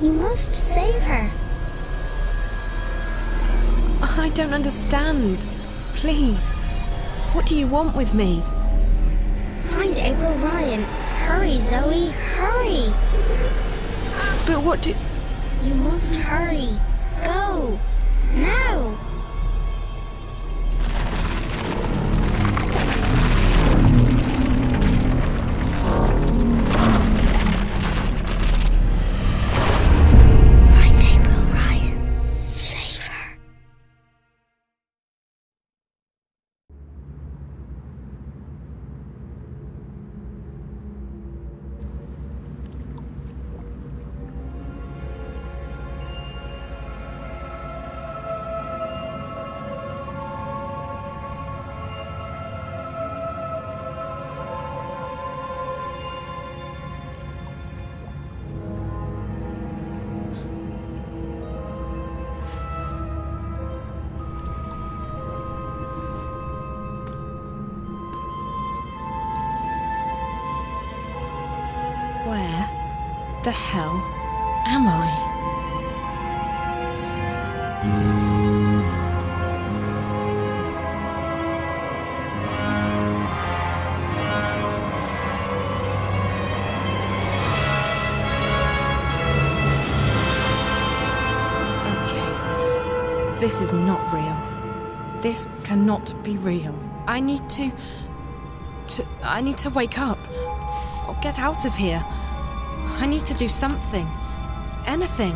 You must save her. I don't understand. Please, what do you want with me? Find April Ryan. Hurry, Zoe, hurry! But what do... You must hurry. Go! Now! Find April Ryan. Save her. Where the hell am I? Okay, this is not real. This cannot be real. I need to wake up. Or get out of here. I need to do something. Anything.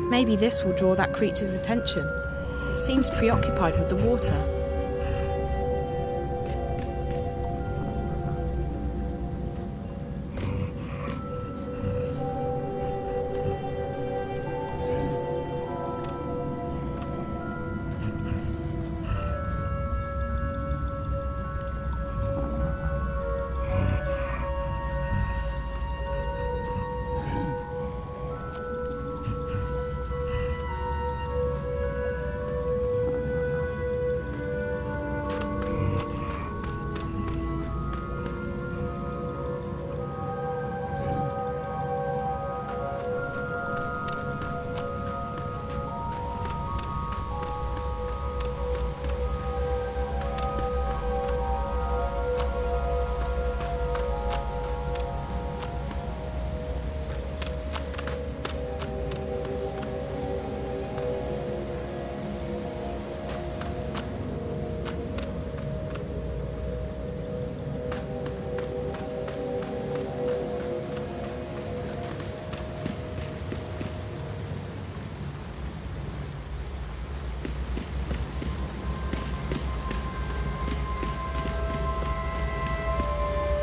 Maybe this will draw that creature's attention. It seems preoccupied with the water.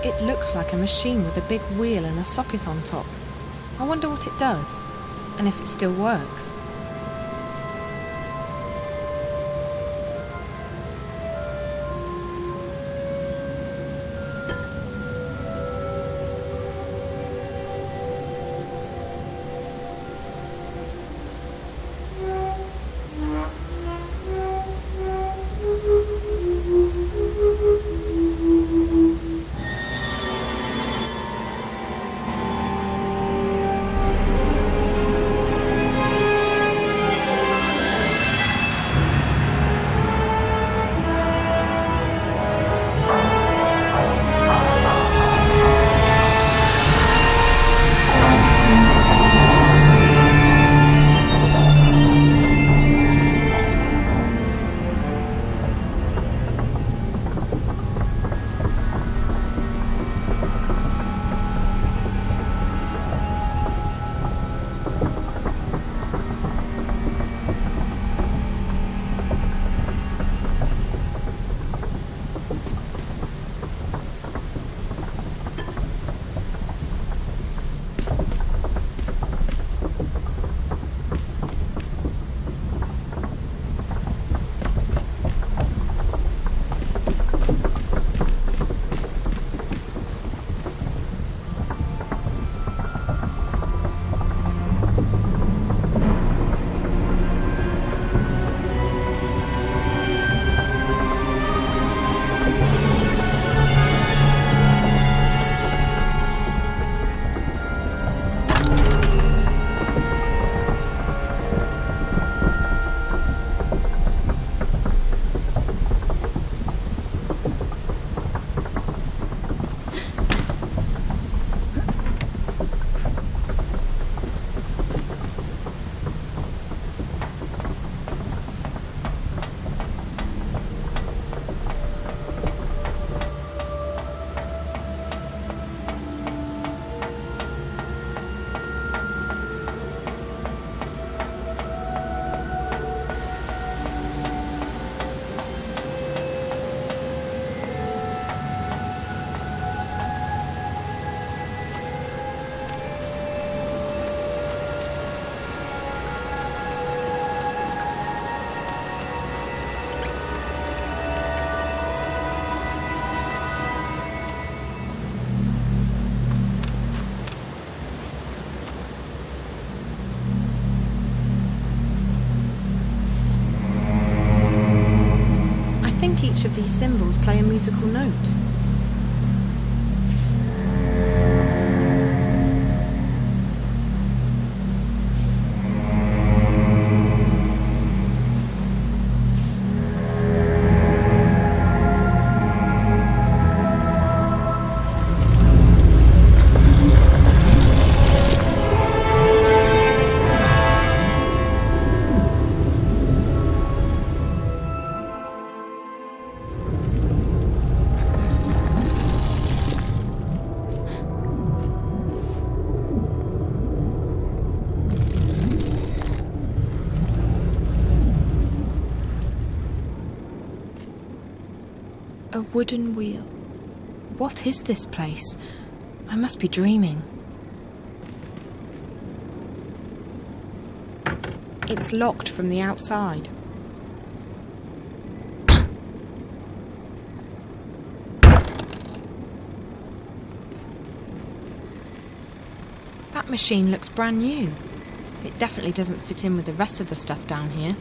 It looks like a machine with a big wheel and a socket on top. I wonder what it does, and if it still works. each of these symbols play a musical note. A wooden wheel. What is this place? I must be dreaming. It's locked from the outside. That machine looks brand new. It definitely doesn't fit in with the rest of the stuff down here.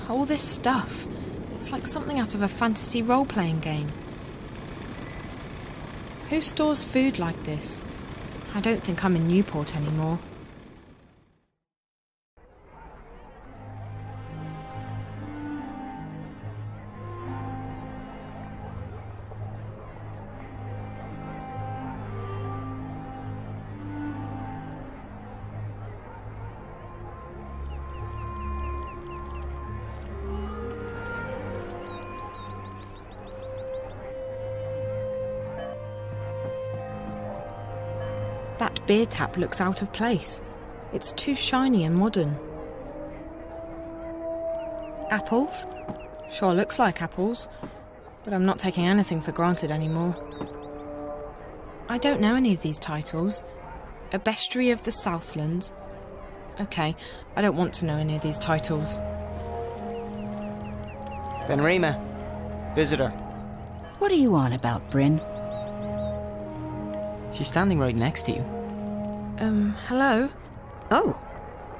All this stuff. It's like something out of a fantasy role-playing game. Who stores food like this? I don't think I'm in Newport anymore. That beer tap looks out of place. It's too shiny and modern. Apples? Sure looks like apples, but I'm not taking anything for granted anymore. I don't know any of these titles. A Bestiary of the Southlands. Okay, I don't want to know any of these titles. Benrima, visitor. What are you on about, Bryn? She's standing right next to you. Hello? Oh,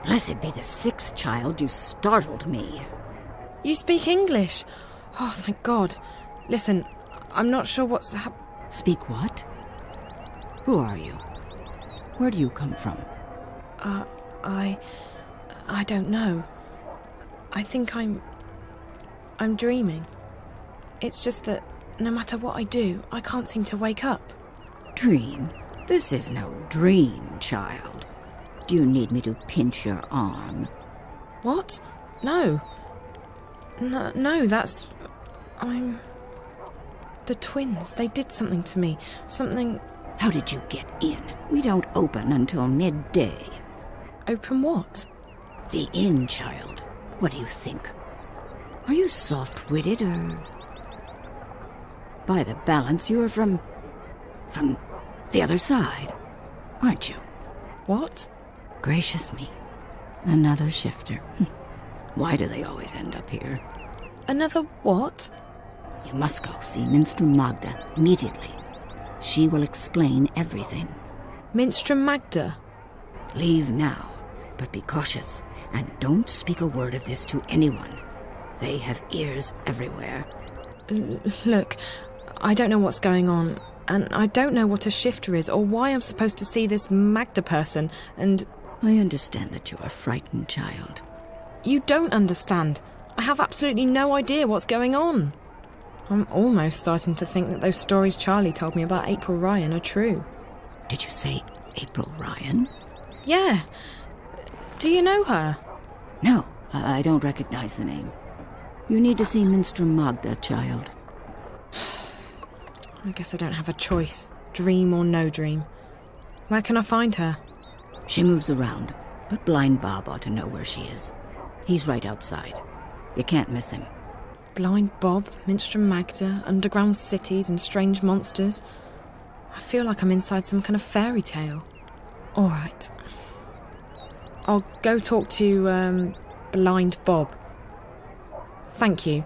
blessed be the sixth child, you startled me. You speak English? Oh, thank God. Listen, I'm not sure what's Speak what? Who are you? Where do you come from? I don't know. I think I'm dreaming. It's just that no matter what I do, I can't seem to wake up. Dream? This is no dream, child. Do you need me to pinch your arm? What? No. No, that's... The twins, they did something to me. Something... How did you get in? We don't open until midday. Open what? The inn, child. What do you think? Are you soft-witted, or... By the balance, you are from the other side, aren't you? What? Gracious me. Another shifter. Why do they always end up here? Another what? You must go see Minstrel Magda immediately. She will explain everything. Minstrel Magda? Leave now, but be cautious, and don't speak a word of this to anyone. They have ears everywhere. Look, I don't know what's going on, and I don't know what a shifter is or why I'm supposed to see this Magda person, and... I understand that you are frightened, child. You don't understand. I have absolutely no idea what's going on. I'm almost starting to think that those stories Charlie told me about April Ryan are true. Did you say April Ryan? Yeah. Do you know her? No, I don't recognize the name. You need to see Minstrel Magda, child. I guess I don't have a choice, dream or no dream. Where can I find her? She moves around, but Blind Bob ought to know where she is. He's right outside. You can't miss him. Blind Bob, Minstrel Magda, underground cities and strange monsters. I feel like I'm inside some kind of fairy tale. All right. I'll go talk to, Blind Bob. Thank you.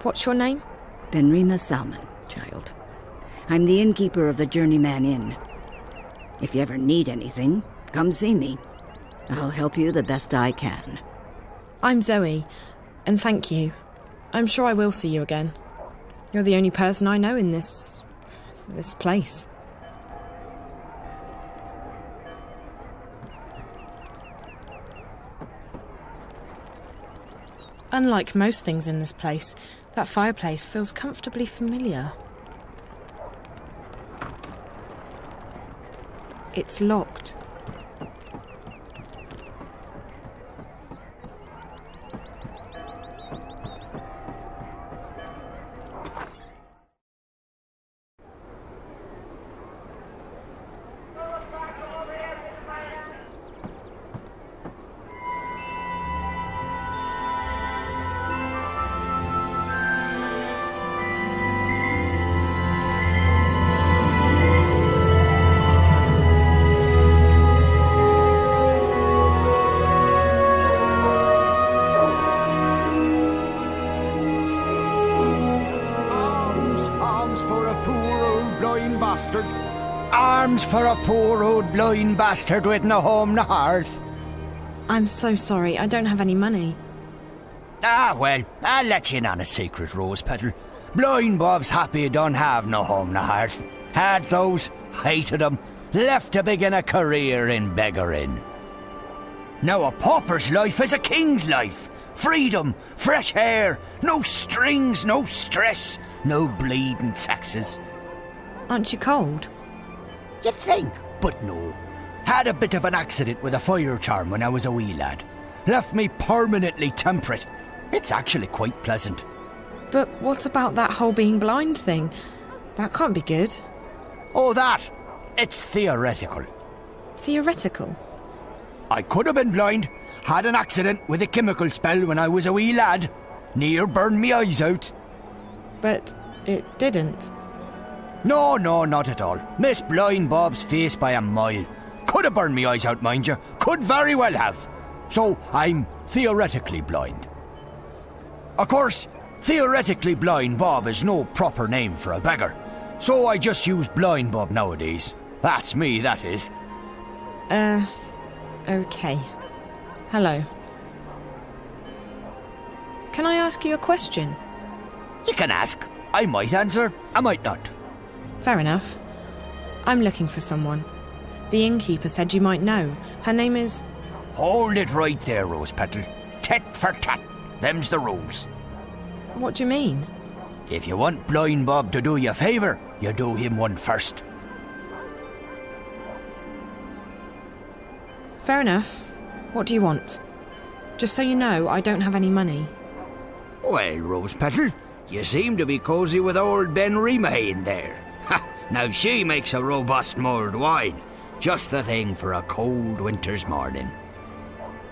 What's your name? Benrima Salmon, child. I'm the innkeeper of the Journeyman Inn. If you ever need anything, come see me. I'll help you the best I can. I'm Zoe, and thank you. I'm sure I will see you again. You're the only person I know in this place. Unlike most things in this place, that fireplace feels comfortably familiar. It's locked. Arms for a poor old blind bastard. Arms for a poor old blind bastard with no home, no hearth. I'm so sorry, I don't have any money. Ah, well, I'll let you in on a secret, Rose Petal. Blind Bob's happy he don't have no home, no hearth. Had those, hated them, left to begin a career in beggaring. Now a pauper's life is a king's life. Freedom, fresh air, no strings, no stress, no bleeding taxes. Aren't you cold? You think, but no. Had a bit of an accident with a fire charm when I was a wee lad. Left me permanently temperate. It's actually quite pleasant. But what about that whole being blind thing? That can't be good. Oh, that? It's theoretical. Theoretical? I could have been blind. Had an accident with a chemical spell when I was a wee lad. Near burned me eyes out. But it didn't. No, not at all. Missed Blind Bob's face by a mile. Could have burned me eyes out, mind you. Could very well have. So I'm theoretically blind. Of course, theoretically blind Bob is no proper name for a beggar. So I just use Blind Bob nowadays. That's me, that is. Okay. Hello. Can I ask you a question? You can ask. I might answer, I might not. Fair enough. I'm looking for someone. The innkeeper said you might know. Her name is... Hold it right there, Rose Petal. Tit for tat. Them's the rules. What do you mean? If you want Blind Bob to do you a favour, you do him one first. Fair enough. What do you want? Just so you know, I don't have any money. Well, Rose Petal, you seem to be cosy with old Ben Rima in there. Ha! Now she makes a robust mulled wine. Just the thing for a cold winter's morning.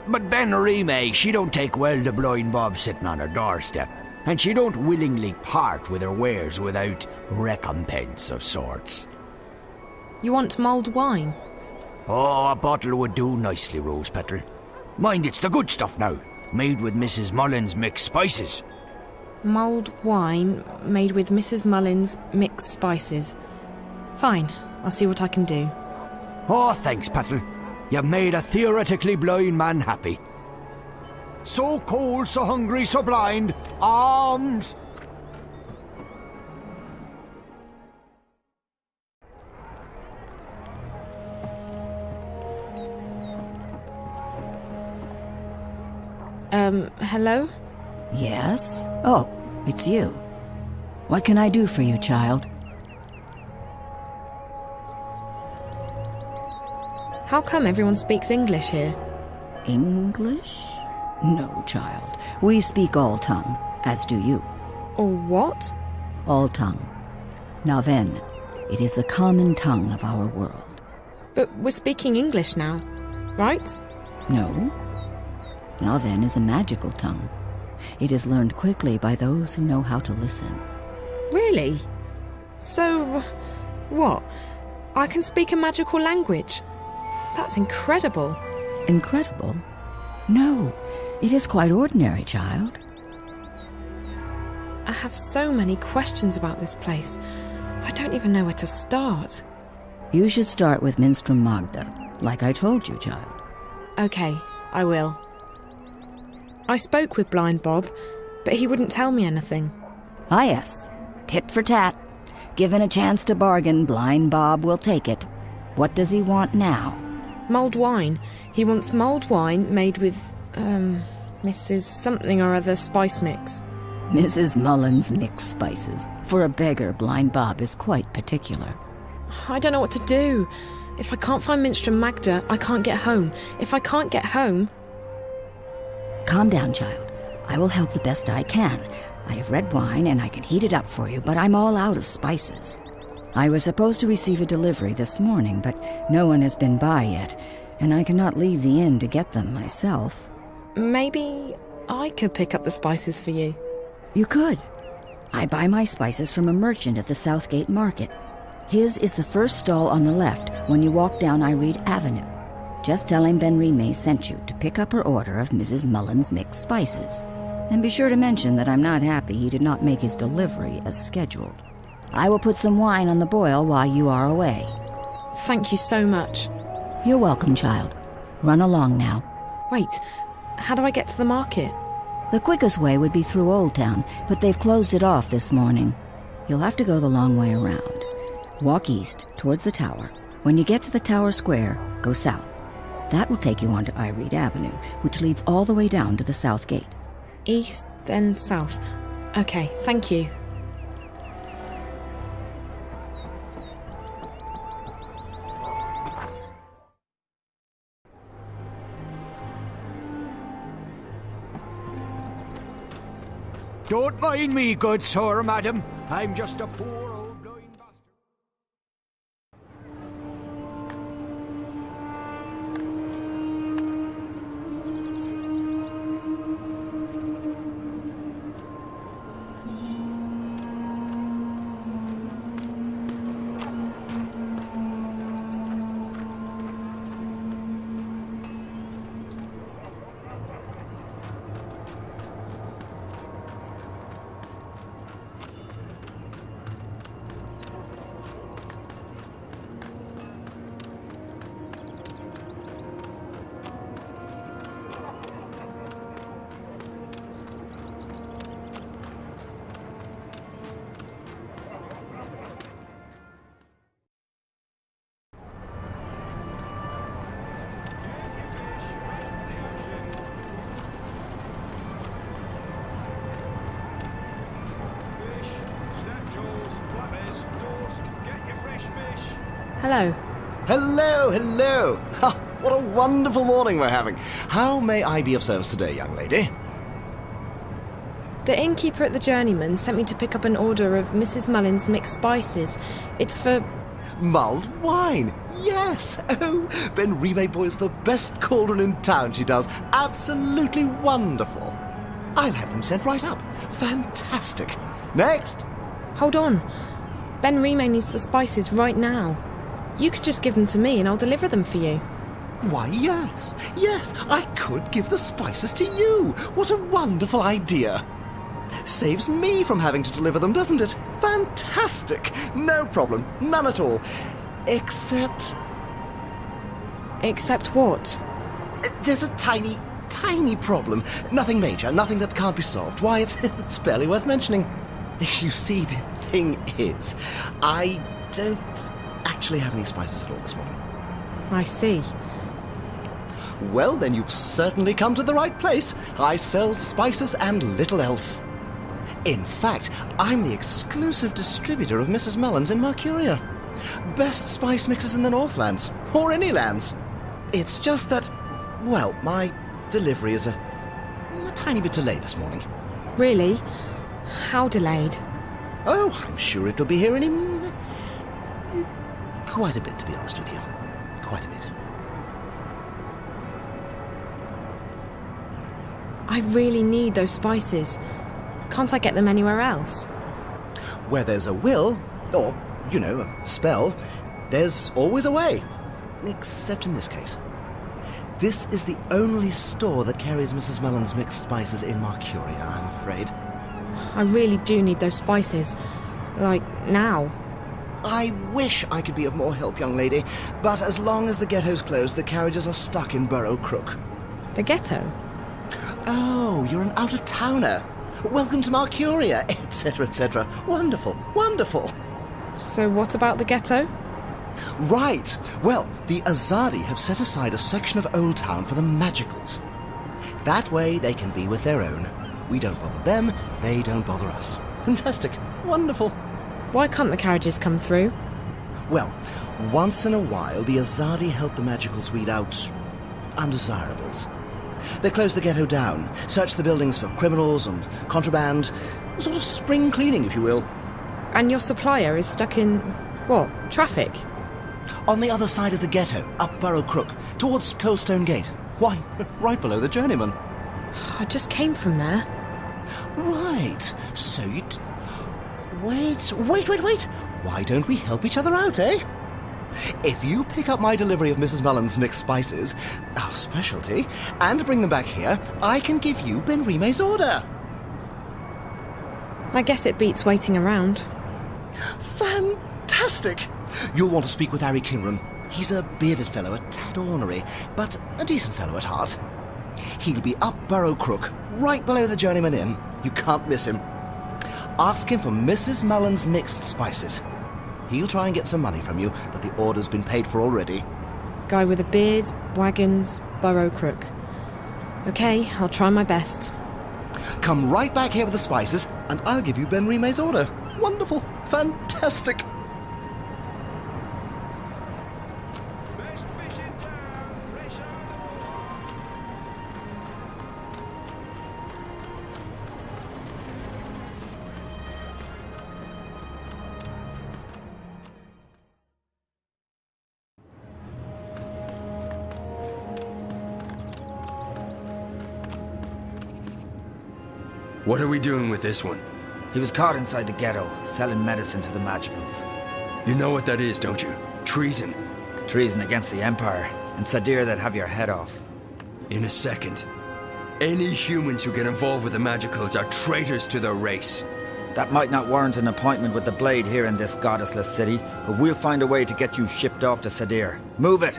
But Ben Rima, she don't take well to Blind Bob sitting on her doorstep. And she don't willingly part with her wares without recompense of sorts. You want mulled wine? Oh, a bottle would do nicely, Rose Petal. Mind, it's the good stuff now. Made with Mrs. Mullins' mixed spices. Mulled wine made with Mrs. Mullins' mixed spices. Fine, I'll see what I can do. Oh, thanks, Petal. You've made a theoretically blind man happy. So cold, so hungry, so blind. Arms! Hello? Yes? Oh, it's you. What can I do for you, child? How come everyone speaks English here? English? No, child. We speak all tongue, as do you. Or what? All tongue. Now then, it is the common tongue of our world. But we're speaking English now, right? No. Now then is a magical tongue. It is learned quickly by those who know how to listen. Really? So, what? I can speak a magical language? That's incredible. Incredible? No, it is quite ordinary, child. I have so many questions about this place. I don't even know where to start. You should start with Minstrom Magda, like I told you, child. Okay, I will. I spoke with Blind Bob. but he wouldn't tell me anything. Ah, yes. Tit for tat. Given a chance to bargain, Blind Bob will take it. What does he want now? Mulled wine. He wants mulled wine made with, Mrs. something or other spice mix. Mrs. Mullins mixed spices. For a beggar, Blind Bob is quite particular. I don't know what to do. If I can't find Minster and Magda, I can't get home. If I can't get home... Calm down, child. I will help the best I can. I have red wine and I can heat it up for you, but I'm all out of spices. I was supposed to receive a delivery this morning, but no one has been by yet, and I cannot leave the inn to get them myself. Maybe I could pick up the spices for you. You could. I buy my spices from a merchant at the Southgate Market. His is the first stall on the left when you walk down Iread Avenue. Just tell him Ben Remay sent you to pick up her order of Mrs. Mullins mixed spices. And be sure to mention that I'm not happy he did not make his delivery as scheduled. I will put some wine on the boil while you are away. Thank you so much. You're welcome, child. Run along now. Wait, how do I get to the market? The quickest way would be through Old Town, but they've closed it off this morning. You'll have to go the long way around. Walk east, towards the tower. When you get to the tower square, go south. That will take you onto Iread Avenue, which leads all the way down to the South Gate. East, then south. Okay, thank you. Don't mind me, good sir, madam. I'm just a poor old blind bastard. Hello. Hello, hello. Ha, what a wonderful morning we're having. How may I be of service today, young lady? The innkeeper at the Journeyman sent me to pick up an order of Mrs. Mullins mixed spices. It's for... Mulled wine. Yes. Oh, Ben Remay boils the best cauldron in town, she does. Absolutely wonderful. I'll have them sent right up. Fantastic. Next. Hold on. Ben Remay needs the spices right now. You could just give them to me and I'll deliver them for you. Why, yes. Yes, I could give the spices to you. What a wonderful idea. Saves me from having to deliver them, doesn't it? Fantastic. No problem. None at all. Except... Except what? There's a tiny problem. Nothing major, nothing that can't be solved. Why, it's barely worth mentioning. You see, the thing is, I don't actually have any spices at all this morning. I see. Well, then you've certainly come to the right place. I sell spices and little else. In fact, I'm the exclusive distributor of Mrs. Mullins in Mercuria. Best spice mixes in the Northlands, or any lands. It's just that, well, my delivery is a tiny bit delayed this morning. Really? How delayed? Oh, I'm sure it'll be here any... quite a bit, to be honest with you. Quite a bit. I really need those spices. Can't I get them anywhere else? Where there's a will, or, you know, a spell, there's always a way. Except in this case. This is the only store that carries Mrs. Mullins mixed spices in Mercuria, I'm afraid. I really do need those spices. Like, now. I wish I could be of more help, young lady, but as long as the ghetto's closed, the carriages are stuck in Burrow Crook. The ghetto? Oh, you're an out-of-towner. welcome to Mercuria, etc., etc. Wonderful, wonderful. So what about the ghetto? Right. Well, the Azadi have set aside a section of Old Town for the Magicals. That way they can be with their own. We don't bother them, they don't bother us. Fantastic. Wonderful. Why can't the carriages come through? Well, once in a while, the Azadi help the Magicals weed out undesirables. They close the ghetto down, search the buildings for criminals and contraband, sort of spring cleaning, if you will. And your supplier is stuck in, what, traffic? On the other side of the ghetto, up Burrow Crook, towards Coldstone Gate. Why, right below the Journeyman. I just came from there. Right, so Wait. Why don't we help each other out, eh? If you pick up my delivery of Mrs. Mullen's mixed spices, our specialty, and bring them back here, I can give you Ben Rime's order. I guess it beats waiting around. Fantastic! You'll want to speak with Harry Kinran. He's a bearded fellow, a tad ornery, but a decent fellow at heart. He'll be up Burrow Crook, right below the Journeyman Inn. You can't miss him. Ask him for Mrs. Mullen's mixed spices. He'll try and get some money from you, but the order's been paid for already. Guy with a beard, wagons, Burrow Crook. Okay, I'll try my best. Come right back here with the spices, and I'll give you Ben Rime's order. Wonderful. Fantastic. Best fish in town, fresh What are we doing with this one? He was caught inside the ghetto, selling medicine to the Magicals. You know what that is, don't you? Treason. Treason against the Empire, and Sadir that'd have your head off. In a second. Any humans who get involved with the Magicals are traitors to their race. That might not warrant an appointment with the Blade here in this goddessless city, but we'll find a way to get you shipped off to Sadir. Move it!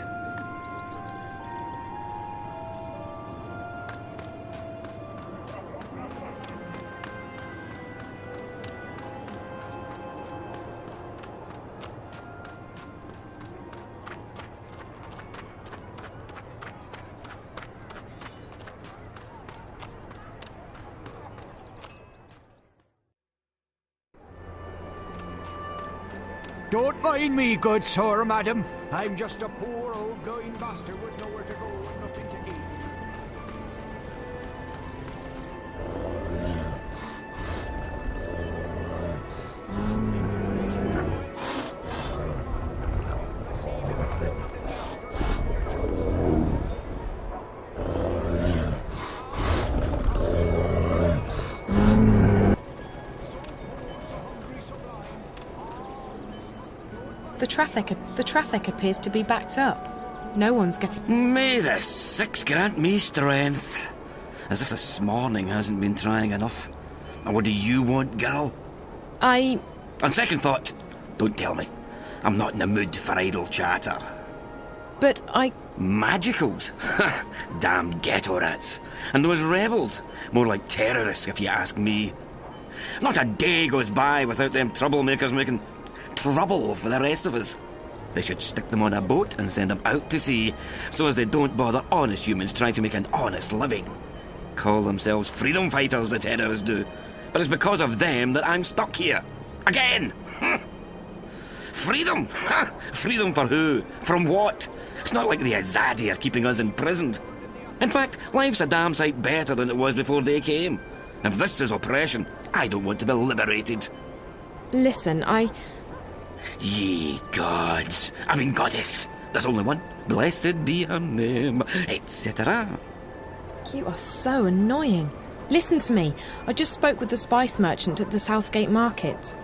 Don't mind me, good sir, madam. I'm just a poor old blind bastard with nowhere to go and nothing to eat. The traffic appears to be backed up. No one's getting... May the six grant me strength. As if this morning hasn't been trying enough. And what do you want, girl? On second thought, don't tell me. I'm not in the mood for idle chatter. But Magicals? Damn ghetto rats. And those rebels? More like terrorists, if you ask me. Not a day goes by without them troublemakers making trouble for the rest of us. They should stick them on a boat and send them out to sea, so as they don't bother honest humans trying to make an honest living. Call themselves freedom fighters, the terrorists do. But it's because of them that I'm stuck here. Again! Freedom? Freedom for who? From what? It's not like the Azadi are keeping us imprisoned. In fact, life's a damn sight better than it was before they came. If this is oppression, I don't want to be liberated. Listen, Ye gods, goddess. There's only one. Blessed be her name, etc. You are so annoying. Listen to me. I just spoke with the spice merchant at the Southgate Market.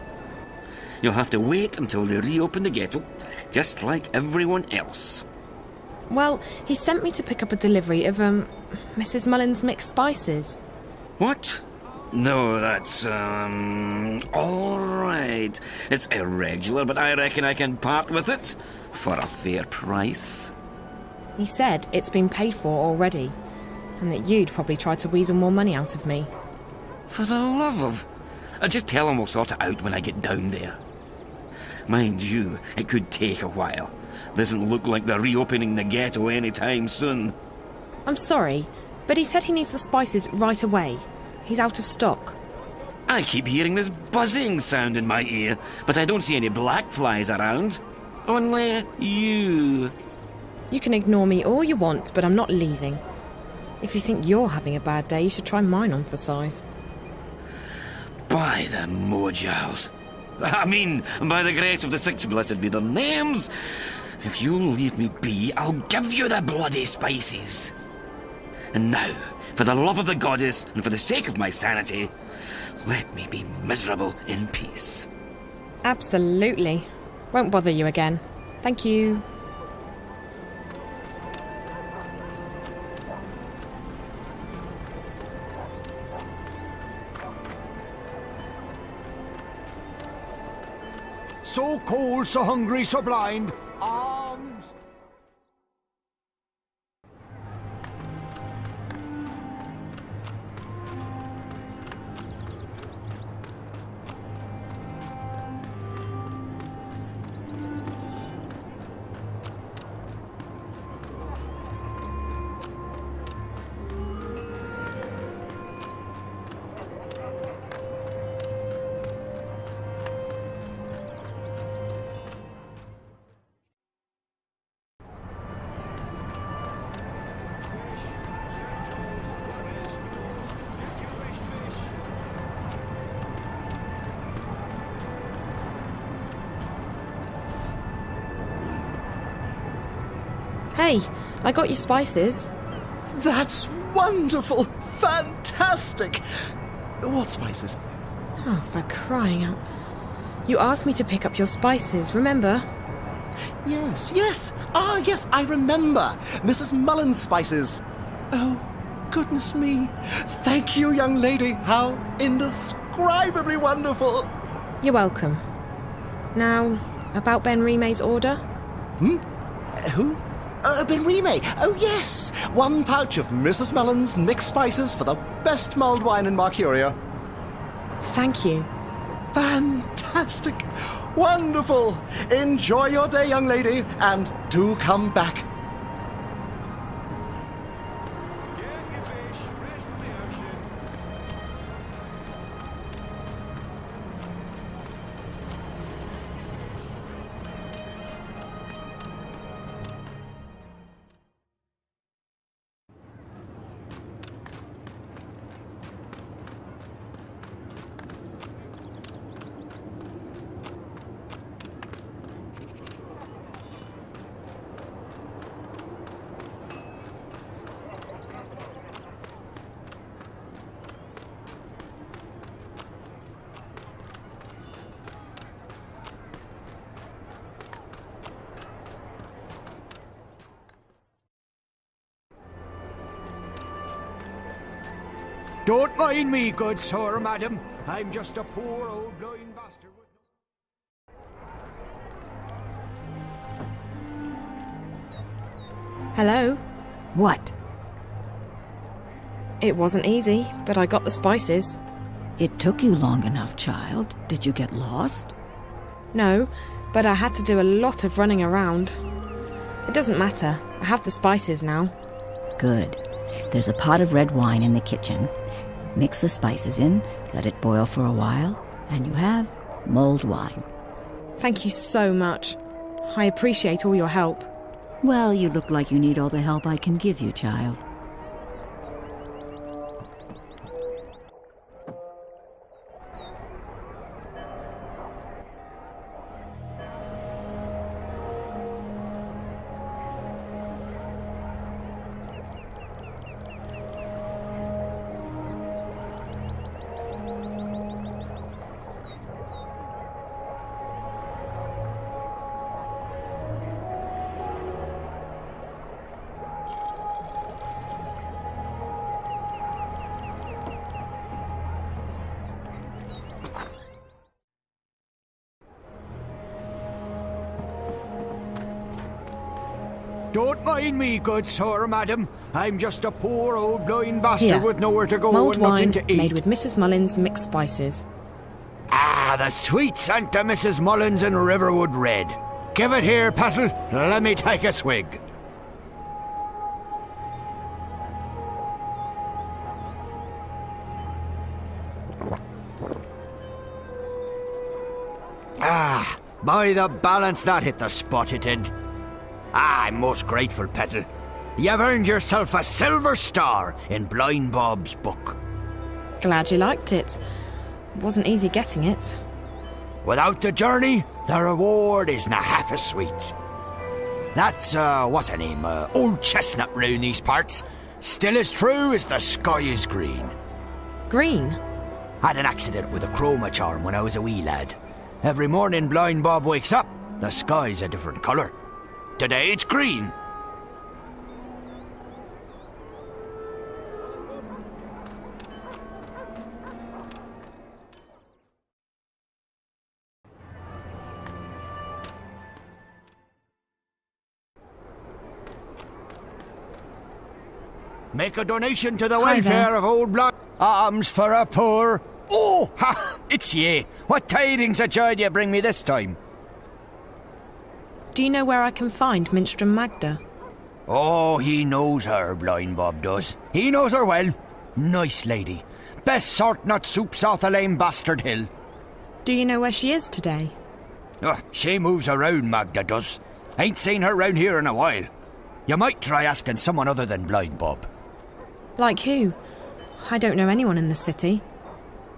You'll have to wait until they reopen the ghetto, just like everyone else. Well, he sent me to pick up a delivery of, Mrs. Mullen's mixed spices. What? No, that's, all right. It's irregular, but I reckon I can part with it for a fair price. He said it's been paid for already, and that you'd probably try to weasel more money out of me. For the love of... just tell him we'll sort it out when I get down there. Mind you, it could take a while. Doesn't look like they're reopening the ghetto anytime soon. I'm sorry, but he said he needs the spices right away. He's out of stock. I keep hearing this buzzing sound in my ear, but I don't see any black flies around. Only you. You can ignore me all you want, but I'm not leaving. If you think you're having a bad day, you should try mine on for size. By the Mojals. I mean, by the grace of the six blessed be their names. If you'll leave me be, I'll give you the bloody spices. And now, for the love of the goddess and for the sake of my sanity, let me be miserable in peace. Absolutely. Won't bother you again. Thank you. So cold, so hungry, so blind. Arms. Hey, I got your spices. That's wonderful! Fantastic! What spices? Oh, for crying out. You asked me to pick up your spices, remember? Yes, yes. Ah, yes, I remember. Mrs. Mullen's spices. Oh, goodness me. Thank you, young lady. How indescribably wonderful. You're welcome. Now, about Ben Rime's order? Who? Ben Rime. Oh, yes. 1 pouch of Mrs. Mullen's mixed spices for the best mulled wine in Mercuria. Thank you. Fantastic. Wonderful. Enjoy your day, young lady, and do come back. Don't mind me, good sir, madam. I'm just a poor old blind bastard. Hello? What? It wasn't easy, but I got the spices. It took you long enough, child. Did you get lost? No, but I had to do a lot of running around. It doesn't matter. I have the spices now. Good. There's a pot of red wine in the kitchen. Mix the spices in, let it boil for a while, and you have mulled wine. Thank you so much. I appreciate all your help. Well, you look like you need all the help I can give you, child. Don't mind me, good sir, madam. I'm just a poor old blind bastard Here, with nowhere to go mulled and nothing wine to eat. made with Mrs. Mullins' mixed spices. Ah, the sweet scent of Mrs. Mullins in Riverwood Red. Give it here, Petal. Let me take a swig. Ah, by the balance, that hit the spot it did. Ah, I'm most grateful, Petal. You've earned yourself a silver star in Blind Bob's book. Glad you liked it. Wasn't easy getting it. Without the journey, the reward isn't half as sweet. That's, what's her name, old chestnut round these parts. Still as true as the sky is green. Green? Had an accident with a chroma charm when I was a wee lad. Every morning Blind Bob wakes up, the sky's a different colour. Today it's green. Make a donation to the Hi welfare there. of old Blind. Alms for a poor. Oh, ha! It's ye. What tidings of joy do you bring me this time? Do you know where I can find Minstrom Magda? Oh, he knows her, Blind Bob does. He knows her well. Nice lady. Best sort nut soup south of Lame Bastard Hill. Do you know where she is today? Oh, she moves around, Magda does. Ain't seen her round here in a while. You might try asking someone other than Blind Bob. Like who? I don't know anyone in the city.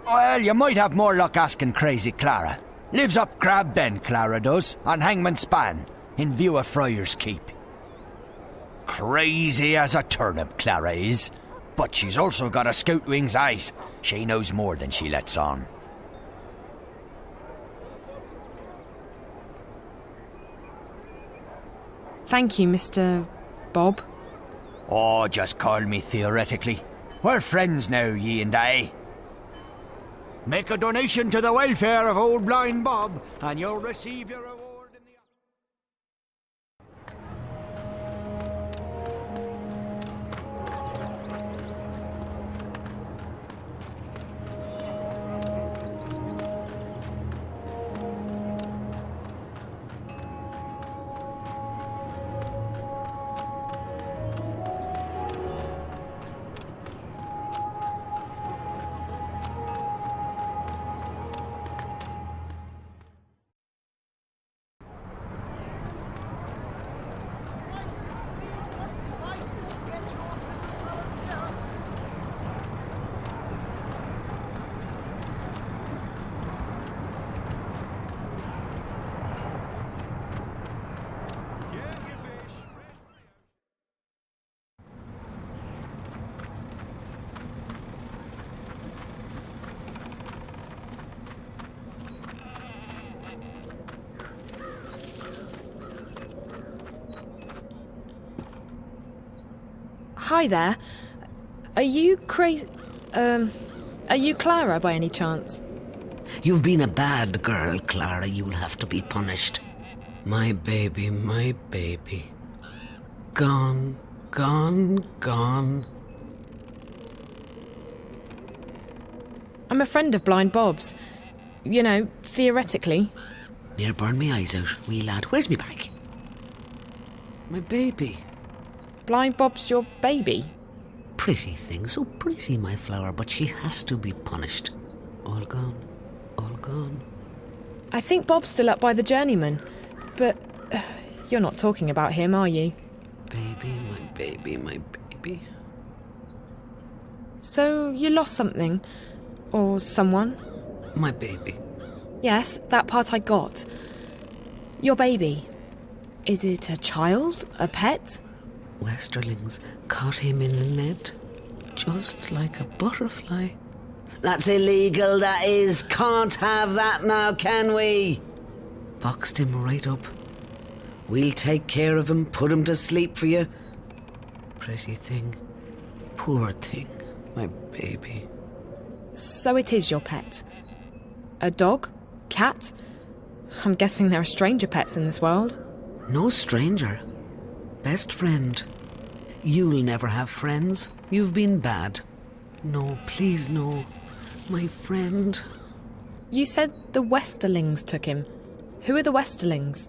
Well, you might have more luck asking Crazy Clara. Lives up Crab Bend, Clara does, on Hangman Span, in view of Friar's Keep. Crazy as a turnip, Clara is. But she's also got a scout wing's eyes. She knows more than she lets on. Thank you, Mr. Bob. Oh, just call me theoretically. We're friends now, ye and I. Make a donation to the welfare of old Blind Bob, and you'll receive your reward in the... Hi there. Are you are you Clara by any chance? You've been a bad girl, Clara. You'll have to be punished. My baby, my baby. Gone, gone, gone. I'm a friend of Blind Bob's. You know, theoretically. Near burned me eyes out, wee lad. Where's me bag? My baby. Blind Bob's your baby? Pretty thing, so pretty, my flower, but she has to be punished. All gone, all gone. I think Bob's still up by the journeyman, but you're not talking about him, are you? Baby, my baby, my baby. So you lost something? Or someone? My baby. Yes, that part I got. Your baby. Is it a child? A pet? Westerlings caught him in a net, just like a butterfly. That's illegal, that is. Can't have that now, can we? Boxed him right up. We'll take care of him, put him to sleep for you. Pretty thing. Poor thing, my baby. So it is your pet? A dog? Cat? I'm guessing there are stranger pets in this world. No stranger. Best friend. You'll never have friends. You've been bad. No, please no. My friend. You said the Westerlings took him. Who are the Westerlings?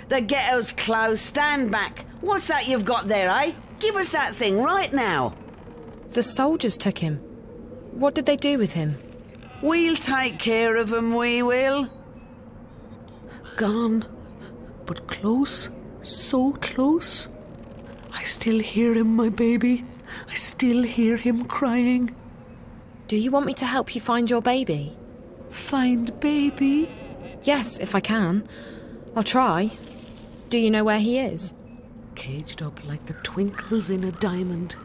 The ghetto's closed. Stand back. What's that you've got there, eh? Give us that thing right now. The soldiers took him. What did they do with him? We'll take care of him, we will. Gone. But close. So close. I still hear him, my baby. I still hear him crying. Do you want me to help you find your baby? Find baby? Yes, if I can. I'll try. Do you know where he is? Caged up like the twinkles in a diamond.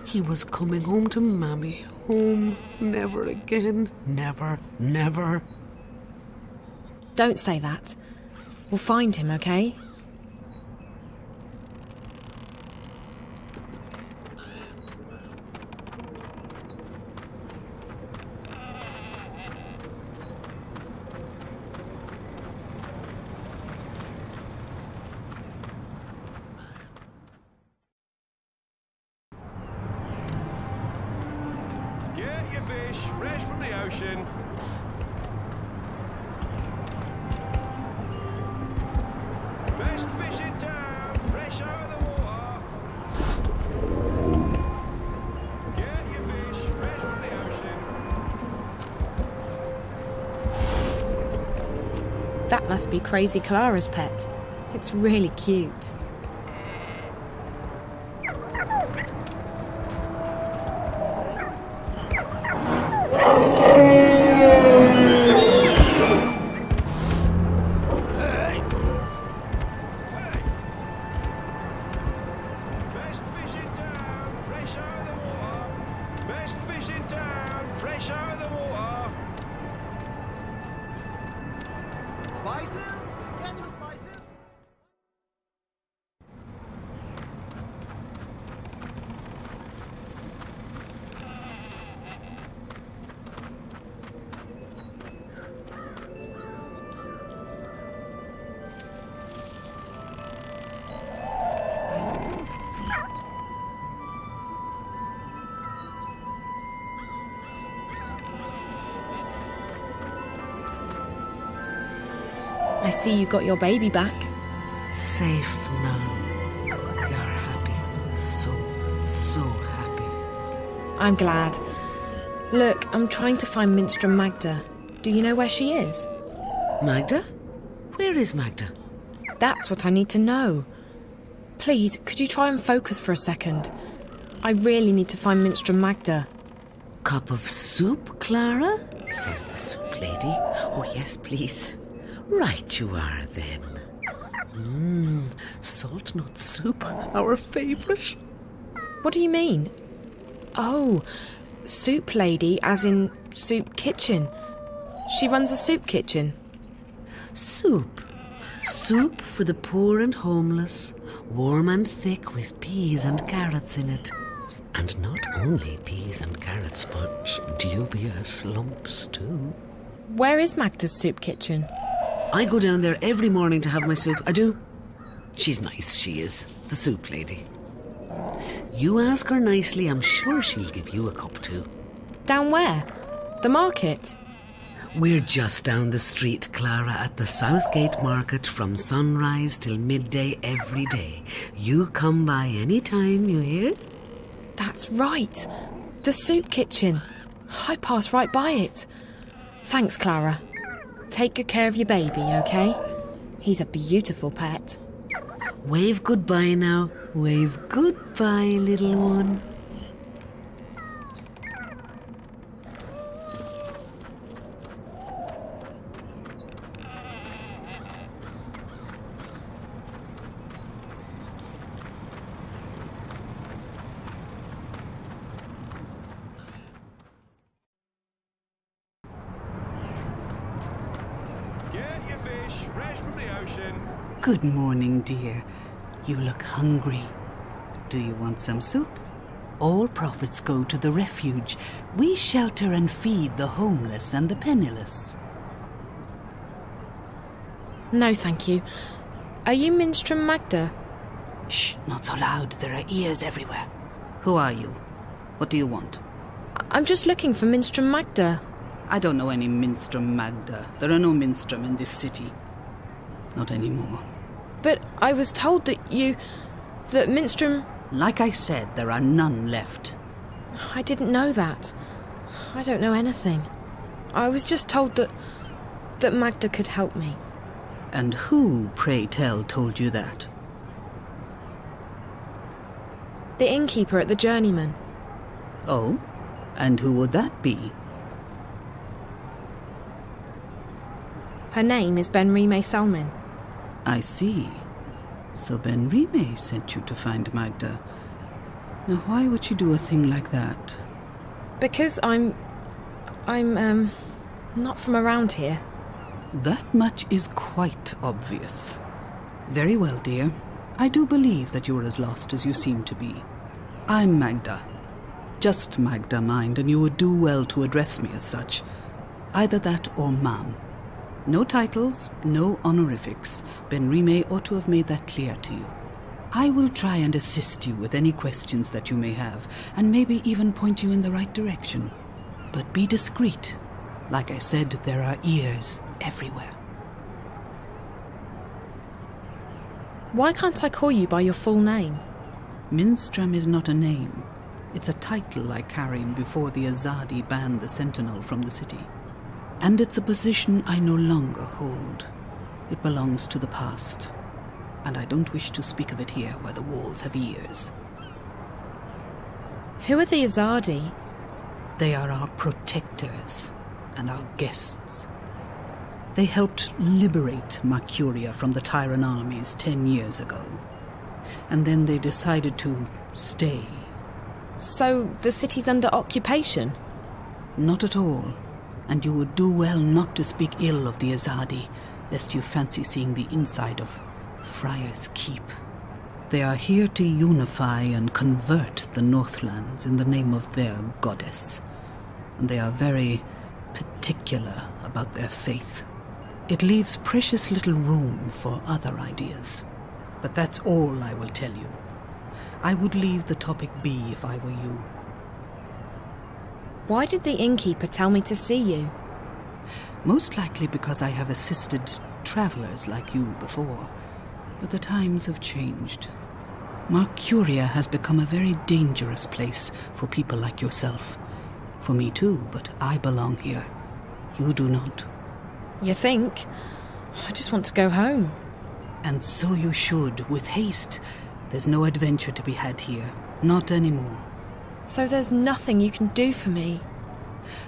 He was coming home to Mammy. Home. Never again. Never, never. Don't say that. We'll find him, okay? Get your fish fresh from the ocean. Best fish in town, fresh out of the water. Get your fish fresh from the ocean. That must be Crazy Clara's pet. It's really cute. Best fish in town, fresh out of the water. Best fish in town, fresh out of the water. Spices? Get your spices. I see you got your baby back. Safe now. You're happy. So happy. I'm glad. Look, I'm trying to find Minstrel Magda. Do you know where she is? Magda? Where is Magda? That's what I need to know. Please, could you try and focus for a second? I really need to find Minstrel Magda. Cup of soup, Clara? Says the soup lady. Oh, yes, please. Right you are, then. Salt nut soup, our favourite. What do you mean? Oh, soup lady, as in soup kitchen. She runs a soup kitchen. Soup. Soup for the poor and homeless. Warm and thick with peas and carrots in it. And not only peas and carrots, but dubious lumps too. Where is Magda's soup kitchen? I go down there every morning to have my soup. I do. She's nice, she is. The soup lady. You ask her nicely, I'm sure she'll give you a cup too. Down where? The market? We're just down the street, Clara, at the Southgate Market from sunrise till midday every day. You come by any time, you hear? That's right. The soup kitchen. I pass right by it. Thanks, Clara. Take good care of your baby, okay? He's a beautiful pet. Wave goodbye now. Wave goodbye, little one. Get your fish fresh from the ocean. Good morning, dear. You look hungry. Do you want some soup? All profits go to the refuge. We shelter and feed the homeless and the penniless. No, thank you. Are you Minstrel Magda? Shh, not so loud. There are ears everywhere. Who are you? What do you want? I'm just looking for Minstrom Magda. I don't know any Minstrom Magda. There are no Minstrom in this city. Not anymore. But I was told that Minstrom... Like I said, there are none left. I didn't know that. I don't know anything. I was just told that Magda could help me. And who, pray tell, told you that? The innkeeper at the Journeyman. Oh? And who would that be? Her name is Benrime Salmin. I see. So Benrime sent you to find Magda. Now why would she do a thing like that? Because I'm not from around here. That much is quite obvious. Very well, dear. I do believe that you're as lost as you seem to be. I'm Magda. Just Magda, mind, and you would do well to address me as such. Either that or ma'am. No titles, no honorifics. Benrime ought to have made that clear to you. I will try and assist you with any questions that you may have, and maybe even point you in the right direction. But be discreet. Like I said, there are ears everywhere. Why can't I call you by your full name? Minstrom is not a name. It's a title I carried before the Azadi banned the Sentinel from the city. And it's a position I no longer hold. It belongs to the past. And I don't wish to speak of it here where the walls have ears. Who are the Azadi? They are our protectors and our guests. They helped liberate Mercuria from the Tyran armies 10 years ago. And then they decided to stay. So the city's under occupation? Not at all. And you would do well not to speak ill of the Azadi, lest you fancy seeing the inside of Friar's Keep. They are here to unify and convert the Northlands in the name of their goddess. And they are very particular about their faith. It leaves precious little room for other ideas. But that's all I will tell you. I would leave the topic be if I were you. Why did the innkeeper tell me to see you? Most likely because I have assisted travelers like you before. But the times have changed. Mercuria has become a very dangerous place for people like yourself. For me too, but I belong here. You do not. You think? I just want to go home. And so you should, with haste. There's no adventure to be had here. Not anymore. So there's nothing you can do for me?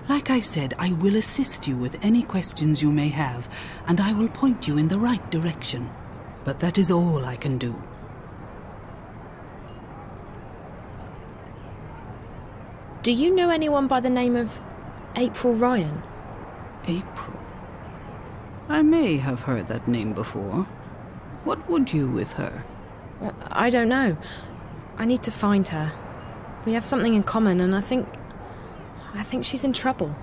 Like I said, I will assist you with any questions you may have, and I will point you in the right direction. But that is all I can do. Do you know anyone by the name of April Ryan? April? I may have heard that name before. What would you with her? I don't know. I need to find her. We have something in common, and I think she's in trouble.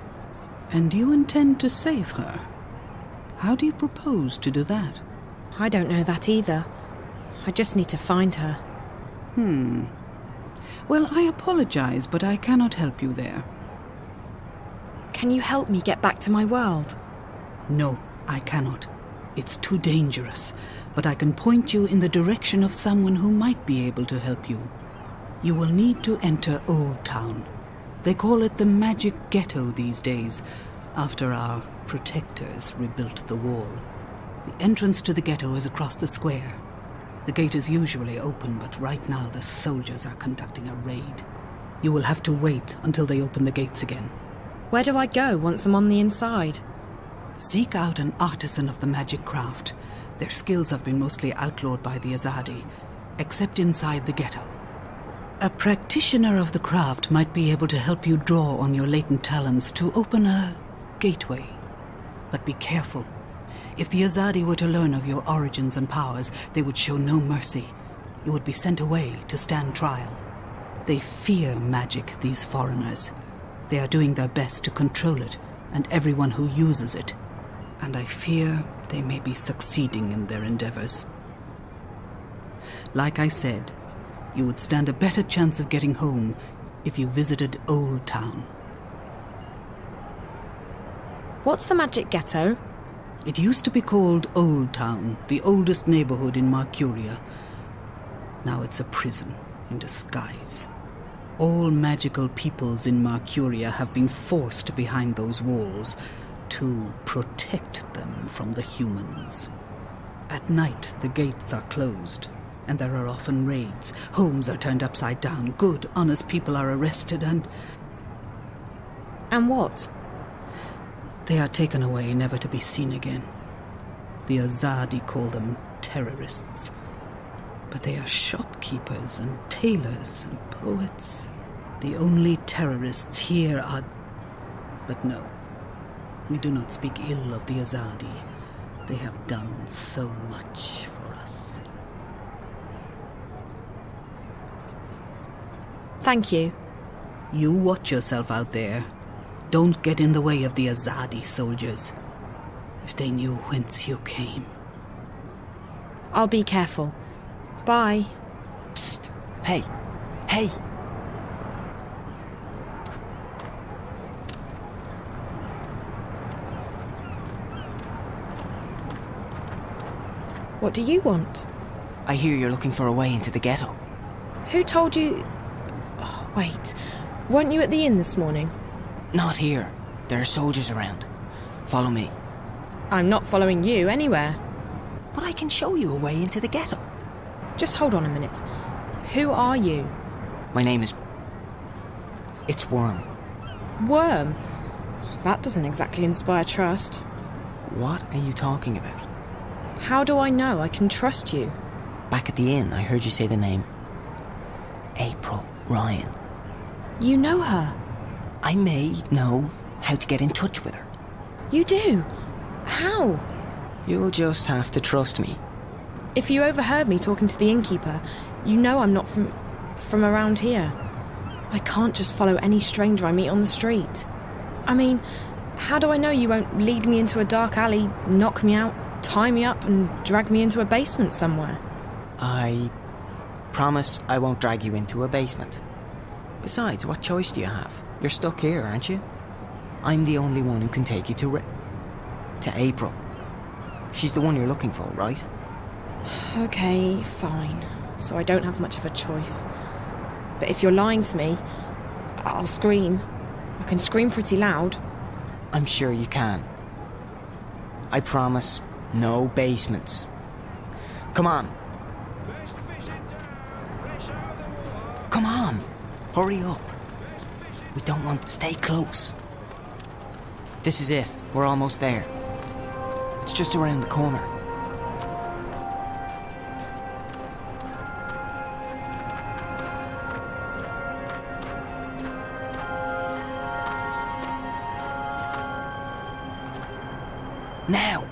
And you intend to save her? How do you propose to do that? I don't know that either. I just need to find her. Well, I apologize, but I cannot help you there. Can you help me get back to my world? No, I cannot. It's too dangerous, but I can point you in the direction of someone who might be able to help you. You will need to enter Old Town. They call it the Magic Ghetto these days, after our protectors rebuilt the wall. The entrance to the ghetto is across the square. The gate is usually open, but right now the soldiers are conducting a raid. You will have to wait until they open the gates again. Where do I go once I'm on the inside? Seek out an artisan of the magic craft. Their skills have been mostly outlawed by the Azadi, except inside the ghetto. A practitioner of the craft might be able to help you draw on your latent talents to open a gateway. But be careful. If the Azadi were to learn of your origins and powers, they would show no mercy. You would be sent away to stand trial. They fear magic, these foreigners. They are doing their best to control it, and everyone who uses it. And I fear they may be succeeding in their endeavors. Like I said, you would stand a better chance of getting home if you visited Old Town. What's the magic ghetto? It used to be called Old Town, the oldest neighborhood in Marcuria. Now it's a prison in disguise. All magical peoples in Marcuria have been forced behind those walls to protect them from the humans. At night, the gates are closed, and there are often raids. Homes are turned upside down. Good, honest people are arrested and... And what? They are taken away, never to be seen again. The Azadi call them terrorists. But they are shopkeepers and tailors and poets. The only terrorists here are... But no, we do not speak ill of the Azadi. They have done so much for us. Thank you. You watch yourself out there. Don't get in the way of the Azadi soldiers. If they knew whence you came. I'll be careful. Bye. Psst. Hey. Hey. What do you want? I hear you're looking for a way into the ghetto. Who told you... Oh, wait. Weren't you at the inn this morning? Not here. There are soldiers around. Follow me. I'm not following you anywhere. But I can show you a way into the ghetto. Just hold on a minute. Who are you? My name is... It's Worm. Worm? That doesn't exactly inspire trust. What are you talking about? How do I know I can trust you? Back at the inn, I heard you say the name. April Ryan. You know her? I may know how to get in touch with her. You do? How? You'll just have to trust me. If you overheard me talking to the innkeeper, you know I'm not from around here. I can't just follow any stranger I meet on the street. I mean, how do I know you won't lead me into a dark alley, knock me out, tie me up and drag me into a basement somewhere? I promise I won't drag you into a basement. Besides, what choice do you have? You're stuck here, aren't you? I'm the only one who can take you to April. She's the one you're looking for, right? Okay, fine. So I don't have much of a choice. But if you're lying to me, I'll scream. I can scream pretty loud. I'm sure you can. I promise, no basements. Come on. Come on. Hurry up. We don't want to stay close. This is it. We're almost there. It's just around the corner. Now!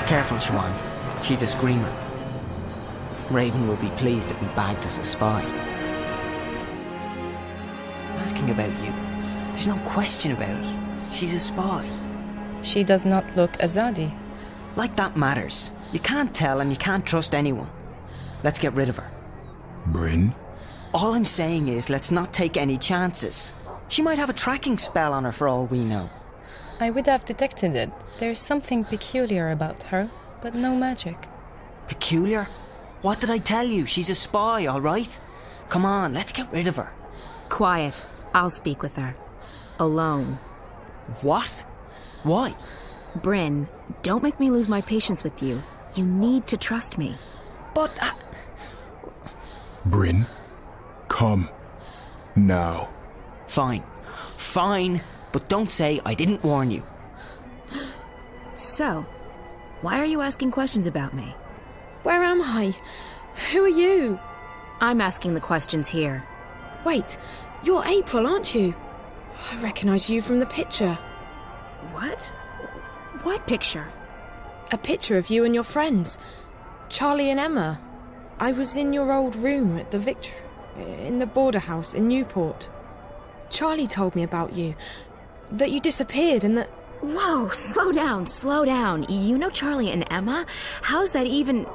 Careful, Siobhan. She's a screamer. Raven will be pleased that we bagged us a spy. Asking about you. There's no question about it. She's a spy. She does not look Azadi. Like that matters. You can't tell and you can't trust anyone. Let's get rid of her. Bryn? All I'm saying is let's not take any chances. She might have a tracking spell on her for all we know. I would have detected it. There's something peculiar about her, but no magic. Peculiar? What did I tell you? She's a spy, all right? Come on, let's get rid of her. Quiet. I'll speak with her. Alone. What? Why? Bryn, don't make me lose my patience with you. You need to trust me. But... Bryn, come. Now. Fine. Fine. But don't say I didn't warn you. So, why are you asking questions about me? Where am I? Who are you? I'm asking the questions here. Wait, you're April, aren't you? I recognise you from the picture. What? What picture? A picture of you and your friends. Charlie and Emma. I was in your old room at the in the border house in Newport. Charlie told me about you. That you disappeared and that... Whoa, slow down, slow down. You know Charlie and Emma? How's that even...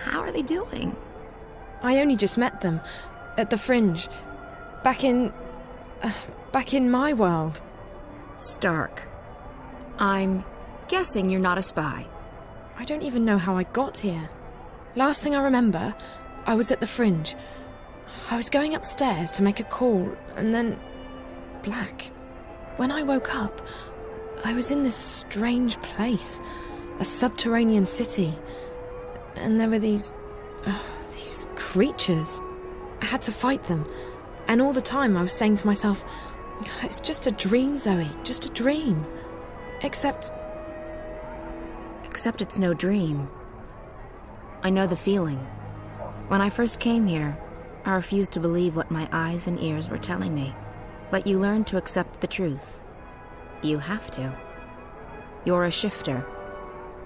How are they doing? I only just met them at the Fringe. Back in my world. Stark. I'm guessing you're not a spy. I don't even know how I got here. Last thing I remember, I was at the Fringe. I was going upstairs to make a call, and then... black. When I woke up, I was in this strange place. A subterranean city. And there were these creatures. I had to fight them. And all the time I was saying to myself, it's just a dream, Zoe, just a dream. Except it's no dream. I know the feeling. When I first came here, I refused to believe what my eyes and ears were telling me. But you learn to accept the truth. You have to. You're a shifter.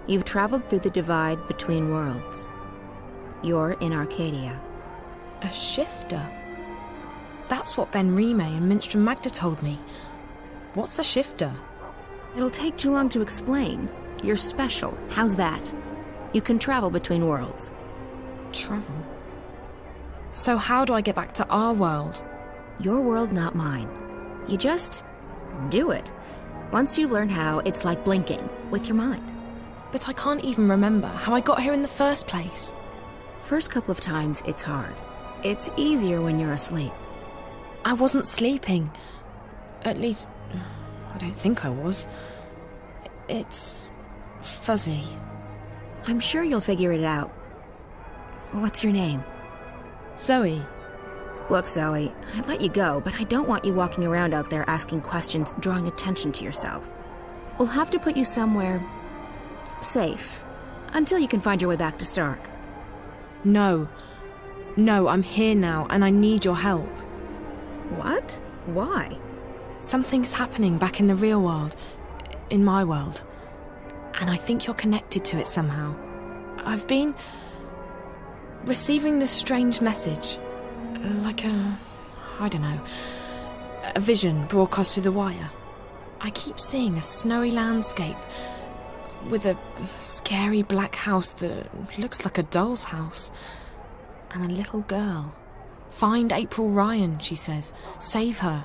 You've traveled through the divide between worlds. You're in Arcadia. A shifter? That's what Ben Rime and Minstrom Magda told me. What's a shifter? It'll take too long to explain. You're special. How's that? You can travel between worlds. Travel? So how do I get back to our world? Your world, not mine. You just do it. Once you learn how, it's like blinking with your mind. But I can't even remember how I got here in the first place. First couple of times, it's hard. It's easier when you're asleep. I wasn't sleeping. At least, I don't think I was. It's fuzzy. I'm sure you'll figure it out. What's your name? Zoe. Look, Zoe, I'd let you go, but I don't want you walking around out there asking questions, drawing attention to yourself. We'll have to put you somewhere safe, until you can find your way back to Stark. No, I'm here now, and I need your help. What? Why? Something's happening back in the real world, in my world, and I think you're connected to it somehow. I've been receiving this strange message, like a vision broadcast through the wire. I keep seeing a snowy landscape with a scary black house that looks like a doll's house, and a little girl. Find April Ryan, she says. Save her.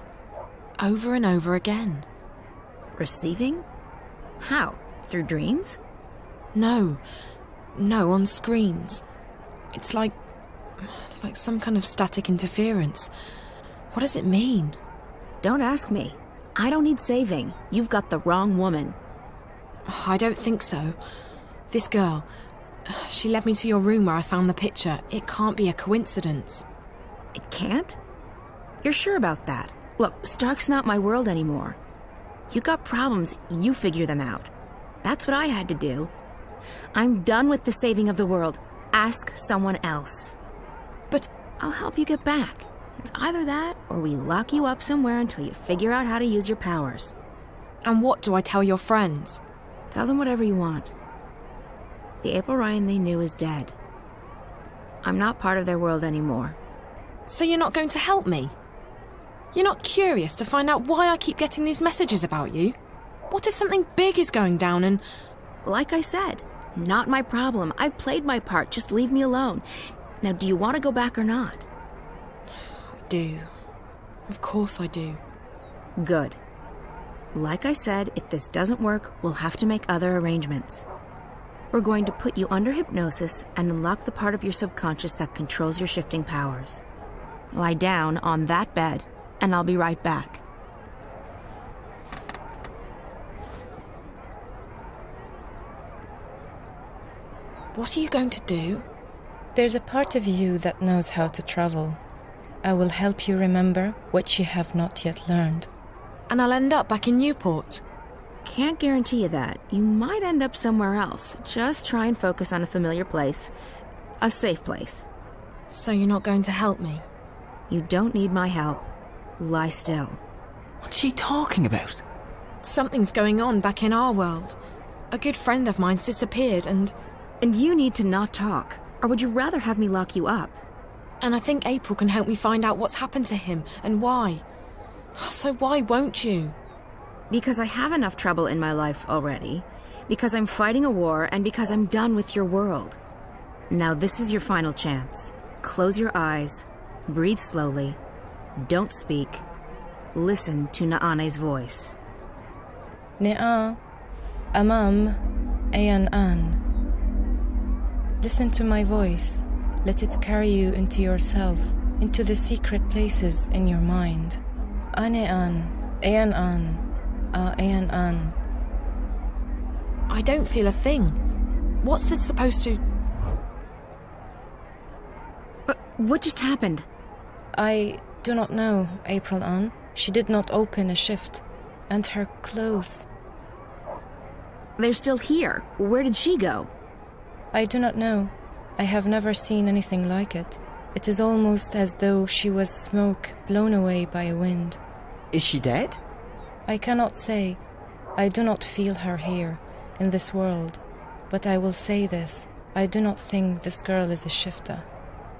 Over and over again. Receiving? How? Through dreams? No, on screens. It's like some kind of static interference. What does it mean? Don't ask me. I don't need saving. You've got the wrong woman. I don't think so. This girl, she led me to your room where I found the picture. It can't be a coincidence. It can't? You're sure about that? Look, Stark's not my world anymore. You got problems, you figure them out. That's what I had to do. I'm done with the saving of the world. Ask someone else. But I'll help you get back. It's either that, or we lock you up somewhere until you figure out how to use your powers. And what do I tell your friends? Tell them whatever you want. The April Ryan they knew is dead. I'm not part of their world anymore. So you're not going to help me? You're not curious to find out why I keep getting these messages about you? What if something big is going down and... Like I said, not my problem. I've played my part. Just leave me alone. Now, do you want to go back or not? I do. Of course I do. Good. Like I said, if this doesn't work, we'll have to make other arrangements. We're going to put you under hypnosis and unlock the part of your subconscious that controls your shifting powers. Lie down on that bed, and I'll be right back. What are you going to do? There's a part of you that knows how to travel. I will help you remember what you have not yet learned. And I'll end up back in Newport. Can't guarantee you that. You might end up somewhere else. Just try and focus on a familiar place. A safe place. So you're not going to help me? You don't need my help. Lie still. What's she talking about? Something's going on back in our world. A good friend of mine's disappeared and... And you need to not talk. Or would you rather have me lock you up? And I think April can help me find out what's happened to him and why. So why won't you? Because I have enough trouble in my life already, because I'm fighting a war, and because I'm done with your world. Now this is your final chance. Close your eyes, breathe slowly, don't speak, listen to Naane's voice. Ne'a, Amam, Ayan An. Listen to my voice. Let it carry you into yourself, into the secret places in your mind. Ane'an, Ayan An, Ayan An. I don't feel a thing. What's this supposed to... What just happened? I do not know, April An. She did not open a shift. And her clothes. They're still here. Where did she go? I do not know. I have never seen anything like it. It is almost as though she was smoke blown away by a wind. Is she dead? I cannot say. I do not feel her here, in this world. But I will say this. I do not think this girl is a shifta.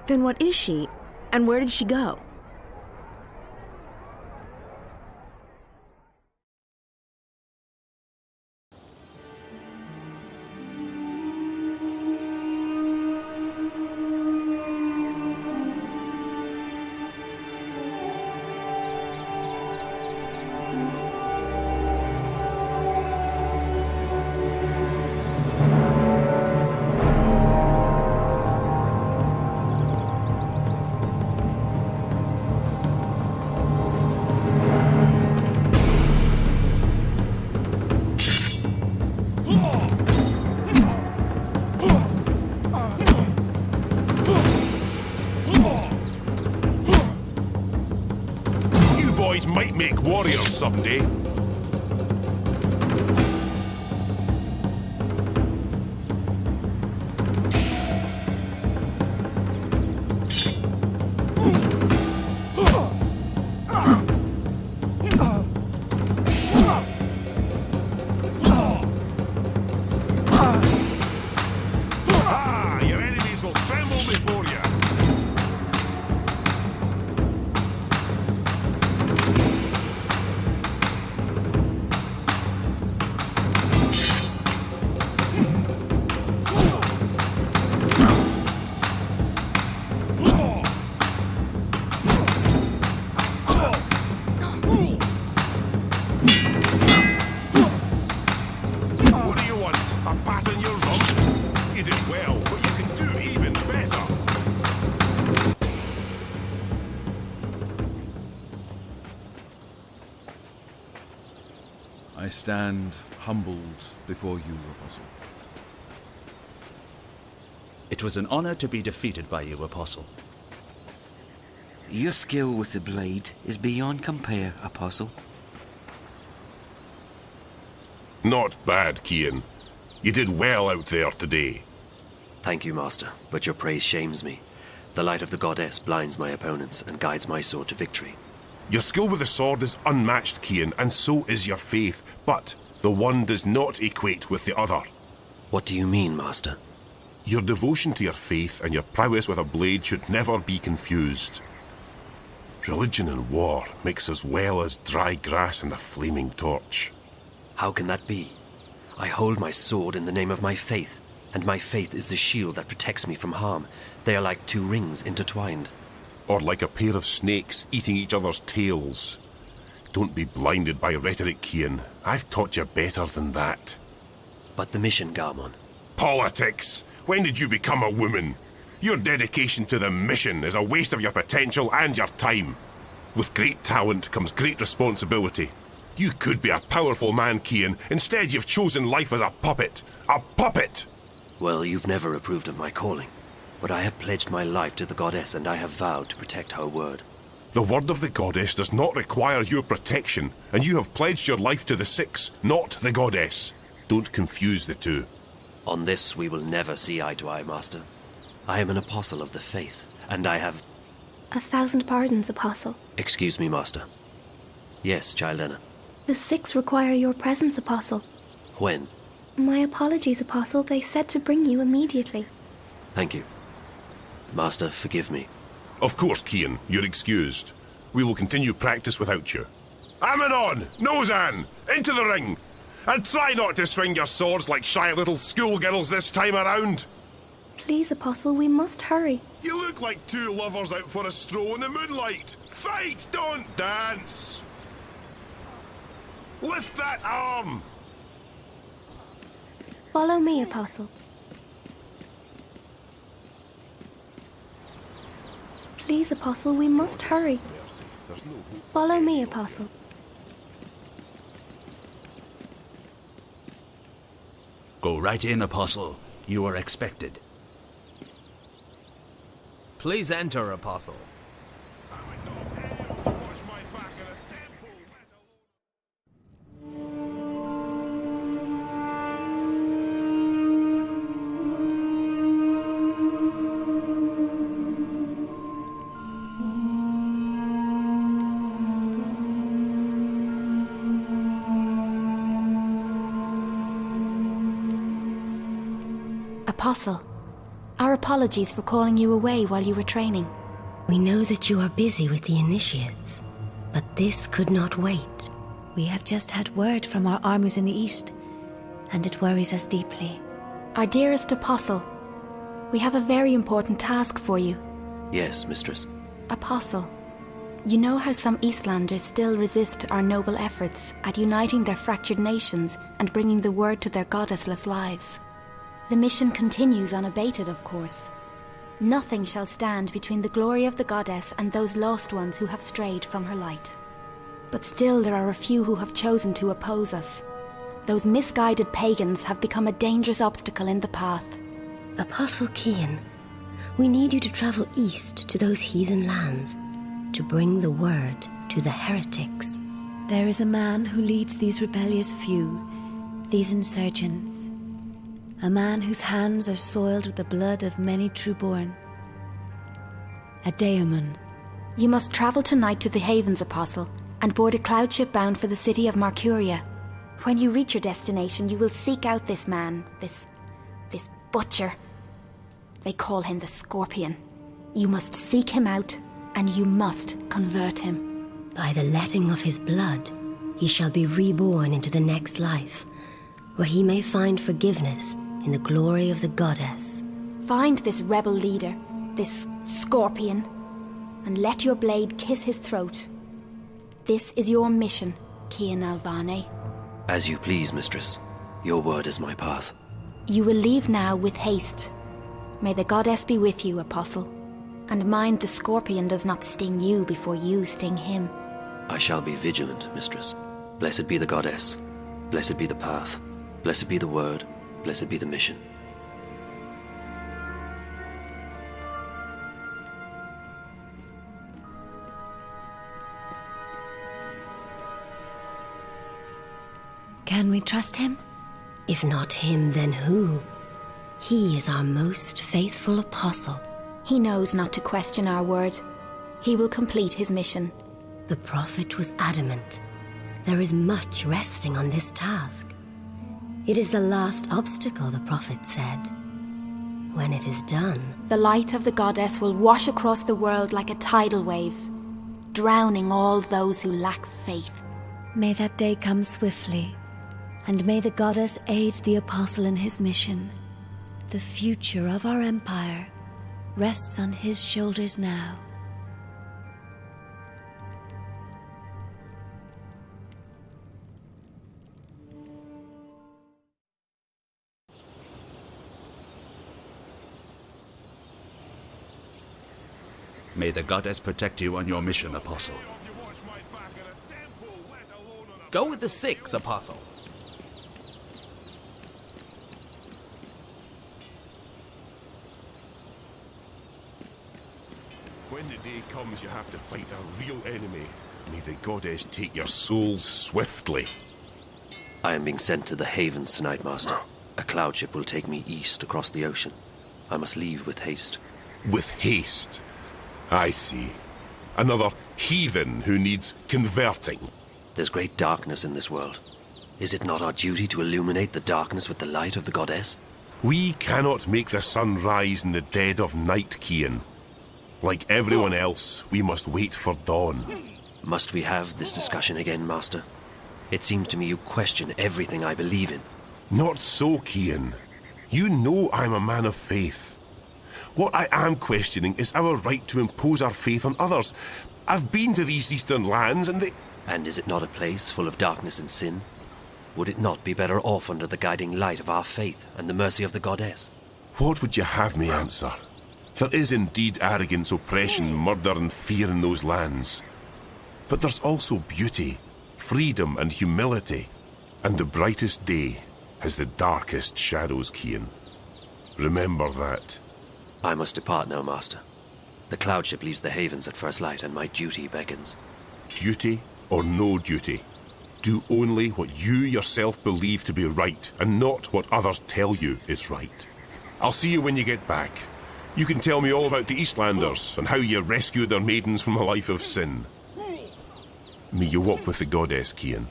Then what is she? And where did she go? Might make warriors someday. Your enemies will tremble before you. I stand humbled before you, Apostle. It was an honor to be defeated by you, Apostle. Your skill with the blade is beyond compare, Apostle. Not bad, Kian. You did well out there today. Thank you, Master, but your praise shames me. The light of the goddess blinds my opponents and guides my sword to victory. Your skill with the sword is unmatched, Kian, and so is your faith, but the one does not equate with the other. What do you mean, Master? Your devotion to your faith and your prowess with a blade should never be confused. Religion and war mix as well as dry grass and a flaming torch. How can that be? I hold my sword in the name of my faith, and my faith is the shield that protects me from harm. They are like two rings intertwined. Or like a pair of snakes eating each other's tails. Don't be blinded by rhetoric, Kian. I've taught you better than that. But the mission, Garmon. Politics! When did you become a woman? Your dedication to the mission is a waste of your potential and your time. With great talent comes great responsibility. You could be a powerful man, Kian. Instead, you've chosen life as a puppet. A puppet! Well, you've never approved of my calling. But I have pledged my life to the goddess, and I have vowed to protect her word. The word of the goddess does not require your protection, and you have pledged your life to the Six, not the goddess. Don't confuse the two. On this we will never see eye to eye, Master. I am an apostle of the faith, and I have... 1,000 pardons, Apostle. Excuse me, Master. Yes, Childena. The Six require your presence, Apostle. When? My apologies, Apostle. They said to bring you immediately. Thank you. Master, forgive me. Of course, Kian, you're excused. We will continue practice without you. Ammonon, Nozan, into the ring! And try not to swing your swords like shy little schoolgirls this time around! Please, Apostle, we must hurry. You look like two lovers out for a stroll in the moonlight! Fight, don't dance! Lift that arm! Follow me, Apostle. Please, Apostle, we must hurry. Follow me, Apostle. Go right in, Apostle. You are expected. Please enter, Apostle. Apostle, our apologies for calling you away while you were training. We know that you are busy with the initiates, but this could not wait. We have just had word from our armies in the east, and it worries us deeply. Our dearest Apostle, we have a very important task for you. Yes, mistress. Apostle, you know how some Eastlanders still resist our noble efforts at uniting their fractured nations and bringing the word to their goddessless lives. The mission continues unabated, of course. Nothing shall stand between the glory of the goddess and those lost ones who have strayed from her light. But still there are a few who have chosen to oppose us. Those misguided pagans have become a dangerous obstacle in the path. Apostle Cian, we need you to travel east to those heathen lands, to bring the word to the heretics. There is a man who leads these rebellious few, these insurgents. A man whose hands are soiled with the blood of many trueborn. A daemon. You must travel tonight to the Havens, Apostle, and board a cloud ship bound for the city of Marcuria. When you reach your destination, you will seek out this man, this butcher. They call him the Scorpion. You must seek him out, and you must convert him. By the letting of his blood, he shall be reborn into the next life, where he may find forgiveness in the glory of the goddess. Find this rebel leader, this Scorpion, and let your blade kiss his throat. This is your mission, Cian Alvane. As you please, mistress. Your word is my path. You will leave now with haste. May the goddess be with you, Apostle. And mind the Scorpion does not sting you before you sting him. I shall be vigilant, mistress. Blessed be the goddess. Blessed be the path. Blessed be the word. Blessed be the mission. Can we trust him? If not him, then who? He is our most faithful apostle. He knows not to question our word. He will complete his mission. The prophet was adamant. There is much resting on this task. It is the last obstacle, the prophet said. When it is done, the light of the goddess will wash across the world like a tidal wave, drowning all those who lack faith. May that day come swiftly, and may the goddess aid the apostle in his mission. The future of our empire rests on his shoulders now. May the goddess protect you on your mission, Apostle. Go with the 6, Apostle. When the day comes you have to fight a real enemy, may the goddess take your souls swiftly. I am being sent to the Havens tonight, Master. A cloud ship will take me east across the ocean. I must leave with haste. With haste? I see. Another heathen who needs converting. There's great darkness in this world. Is it not our duty to illuminate the darkness with the light of the goddess? We cannot make the sun rise in the dead of night, Cian. Like everyone else, we must wait for dawn. Must we have this discussion again, Master? It seems to me you question everything I believe in. Not so, Cian. You know I'm a man of faith. What I am questioning is our right to impose our faith on others. I've been to these eastern lands and they... And is it not a place full of darkness and sin? Would it not be better off under the guiding light of our faith and the mercy of the goddess? What would you have me answer? There is indeed arrogance, oppression, murder and fear in those lands. But there's also beauty, freedom and humility. And the brightest day has the darkest shadows, Cian. Remember that. I must depart now, Master. The cloud ship leaves the havens at first light and my duty beckons. Duty or no duty? Do only what you yourself believe to be right and not what others tell you is right. I'll see you when you get back. You can tell me all about the Eastlanders and how you rescued their maidens from a life of sin. May you walk with the goddess, Cian.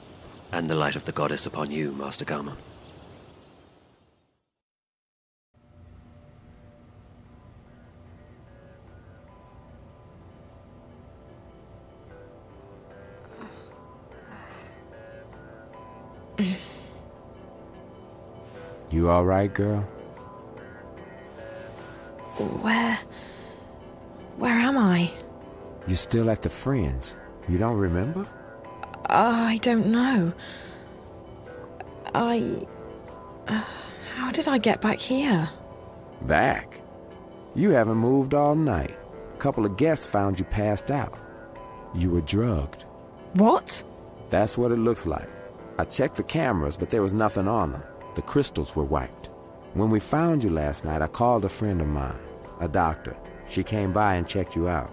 And the light of the goddess upon you, Master Gammon. You all right, girl? Where am I? You're still at the Fringe. You don't remember? I don't know. How did I get back here? Back? You haven't moved all night. A couple of guests found you passed out. You were drugged. What? That's what it looks like. I checked the cameras, but there was nothing on them. The crystals were wiped. When we found you last night, I called a friend of mine, a doctor. She came by and checked you out.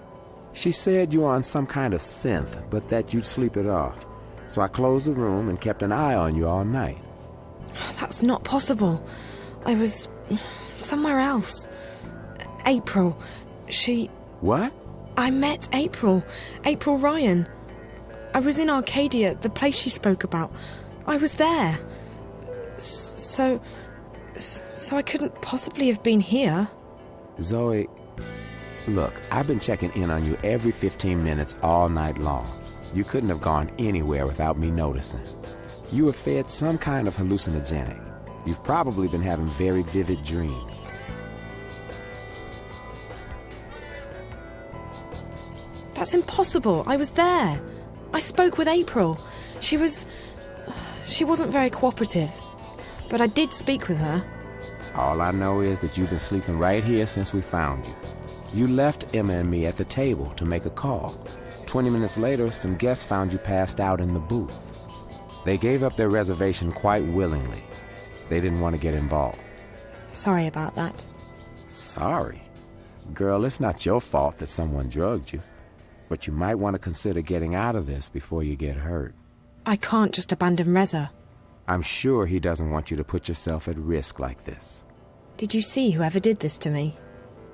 She said you were on some kind of synth, but that you'd sleep it off. So I closed the room and kept an eye on you all night. That's not possible. I was somewhere else. April, she... What? I met April. April Ryan. I was in Arcadia, the place she spoke about. I was there. So I couldn't possibly have been here. Zoe, look, I've been checking in on you every 15 minutes all night long. You couldn't have gone anywhere without me noticing. You were fed some kind of hallucinogenic. You've probably been having very vivid dreams. That's impossible. I was there. I spoke with April. She wasn't very cooperative. But I did speak with her. All I know is that you've been sleeping right here since we found you. You left Emma and me at the table to make a call. 20 minutes later, some guests found you passed out in the booth. They gave up their reservation quite willingly. They didn't want to get involved. Sorry about that. Sorry? Girl, it's not your fault that someone drugged you. But you might want to consider getting out of this before you get hurt. I can't just abandon Reza. I'm sure he doesn't want you to put yourself at risk like this. Did you see whoever did this to me?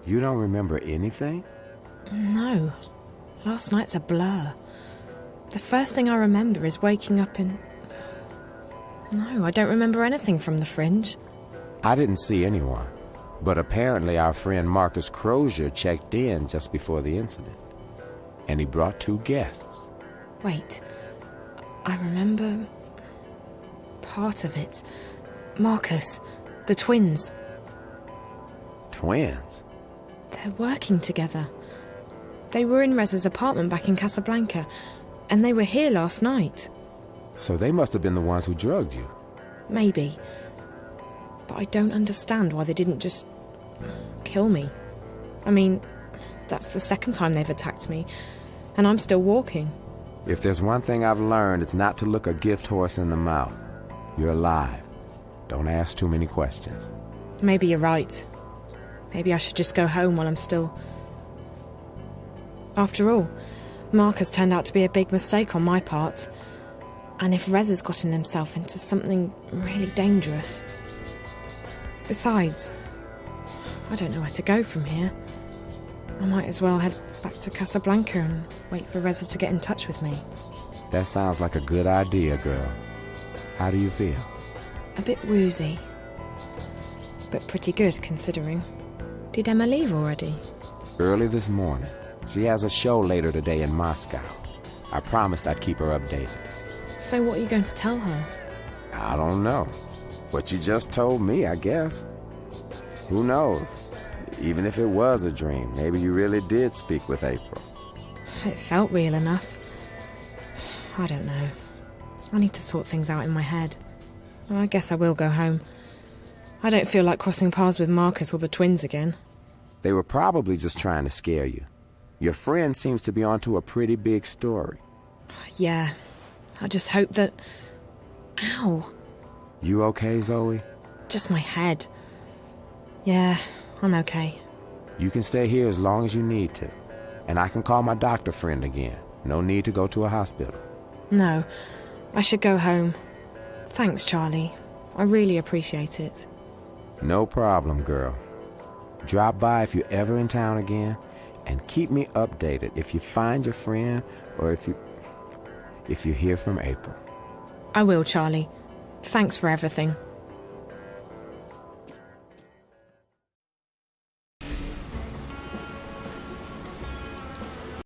You don't remember anything? No. Last night's a blur. The first thing I remember is waking up in... No, I don't remember anything from the Fringe. I didn't see anyone. But apparently our friend Marcus Crozier checked in just before the incident. And he brought 2 guests. Wait. I remember... part of it. Marcus. The twins. Twins? They're working together. They were in Reza's apartment back in Casablanca, and they were here last night. So they must have been the ones who drugged you. Maybe. But I don't understand why they didn't just... kill me. I mean, that's the second time they've attacked me, and I'm still walking. If there's one thing I've learned, it's not to look a gift horse in the mouth. You're alive. Don't ask too many questions. Maybe you're right. Maybe I should just go home while I'm still... After all, Marcus turned out to be a big mistake on my part. And if Reza's gotten himself into something really dangerous... Besides, I don't know where to go from here. I might as well head back to Casablanca and wait for Reza to get in touch with me. That sounds like a good idea, girl. How do you feel? A bit woozy. But pretty good, considering. Did Emma leave already? Early this morning. She has a show later today in Moscow. I promised I'd keep her updated. So what are you going to tell her? I don't know. What you just told me, I guess. Who knows? Even if it was a dream, maybe you really did speak with April. It felt real enough. I don't know. I need to sort things out in my head. I guess I will go home. I don't feel like crossing paths with Marcus or the twins again. They were probably just trying to scare you. Your friend seems to be onto a pretty big story. Yeah. I just hope that... Ow. You okay, Zoe? Just my head. Yeah, I'm okay. You can stay here as long as you need to. And I can call my doctor friend again. No need to go to a hospital. No, I should go home. Thanks, Charlie. I really appreciate it. No problem, girl. Drop by if you're ever in town again, and keep me updated if you find your friend or if you hear from April. I will, Charlie. Thanks for everything.